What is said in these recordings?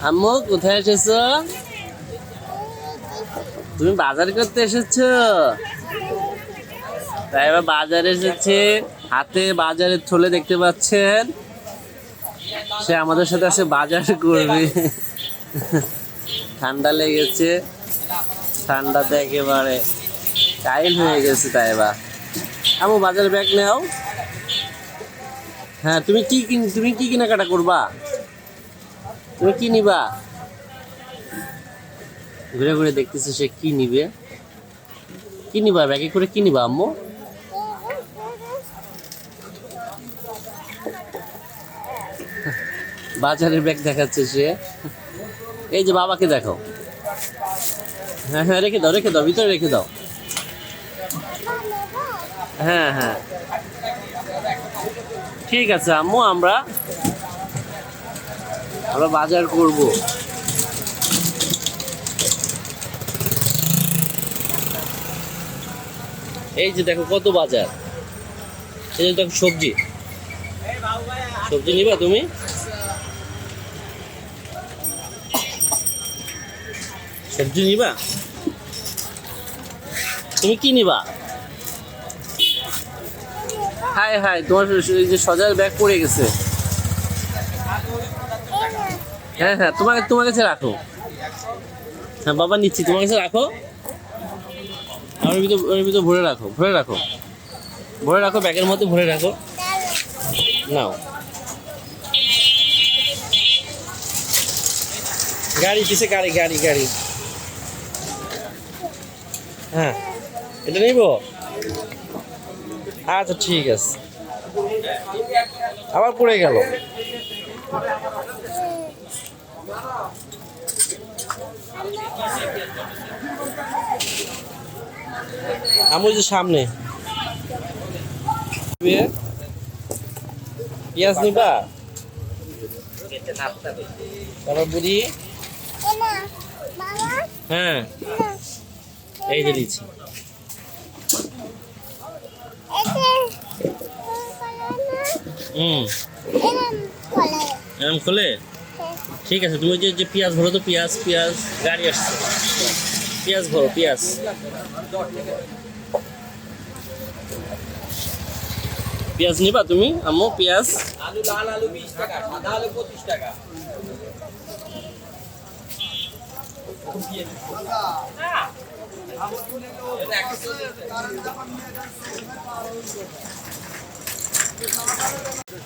আম্মু কোথায় এসেছো? তুমি বাজার করতে এসেছো? তাই এবার বাজারে এসেছে, হাতে বাজারের থলে দেখতে পাচ্ছেন। সে আমাদের সাথে আসে বাজার করবে। ঠান্ডা লেগেছে, ঠান্ডাতে একেবারে কাইল হয়ে গেছে। তাই এবার আম্মু বাজারে ব্যাগ নাও। হ্যাঁ, তুমি কি কেনাকাটা করবা? তুমি কি নিবা? ঘুরে ঘুরে দেখতেছে সে কি নিবে। কি নিবা ব্যাগে করে? কি নিবা আম্মু? বাজারের ব্যাগ দেখাচ্ছে সে। এই যে বাবাকে দেখো। হ্যাঁ হ্যাঁ, রেখে দাও, ভিতরে রেখে দাও। হ্যাঁ হ্যাঁ, ঠিক আছে আম্মু, আমরা বাজার করব। এই যে দেখো কত বাজার। এই যে দেখো সবজি নিবা তুমি? সবজি নিবা? তুমি কি নিবা? হাই হাই, তোমার এই যে সজার ব্যাগ পড়ে গেছে। হ্যাঁ হ্যাঁ, তোমার কাছে রাখো। হ্যাঁ বাবা নিচ্ছি, তোমার কাছে রাখো। ওর ভিতর ভরে রাখো, ব্যাগের মধ্যে ভরে রাখো। নাও, গাড়ি কিসে? গাড়ি। হ্যাঁ, এটা নিব। আচ্ছা ঠিক আছে। আবার পড়ে গেল। আমার যে সামনে পেঁয়াজ নিবা? তারপর বুড়ি। হ্যাঁ, এই যে দিচ্ছি। এরকম খোলে? ঠিক আছে, তুমি যে পেঁয়াজ ভরো তো। পেঁয়াজ গাড়ি আসছে। পেঁয়াজ ভরো, পেঁয়াজ নিবা তুমি আম্মু? পেঁয়াজ আলু, লাল আলু 20 টাকা, সাদা আলু 25 টাকা।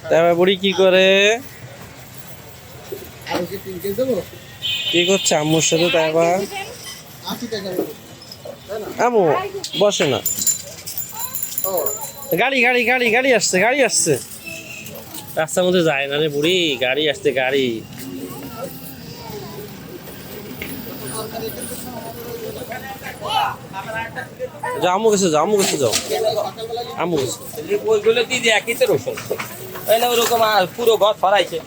তারপর বুড়ি কি করে? কি করছে আম্মুর সাথে? তারপর আম্মু বসে না। গাড়ি আসছে। রাস্তার মধ্যে যায় না রে বুড়ি, গাড়ি আসছে। যাও আম্মু কাছে যাও। ওইগুলো দিয়ে একই তো রসুন, তাহলে ওরকম পুরো ঘর ফরাইছে।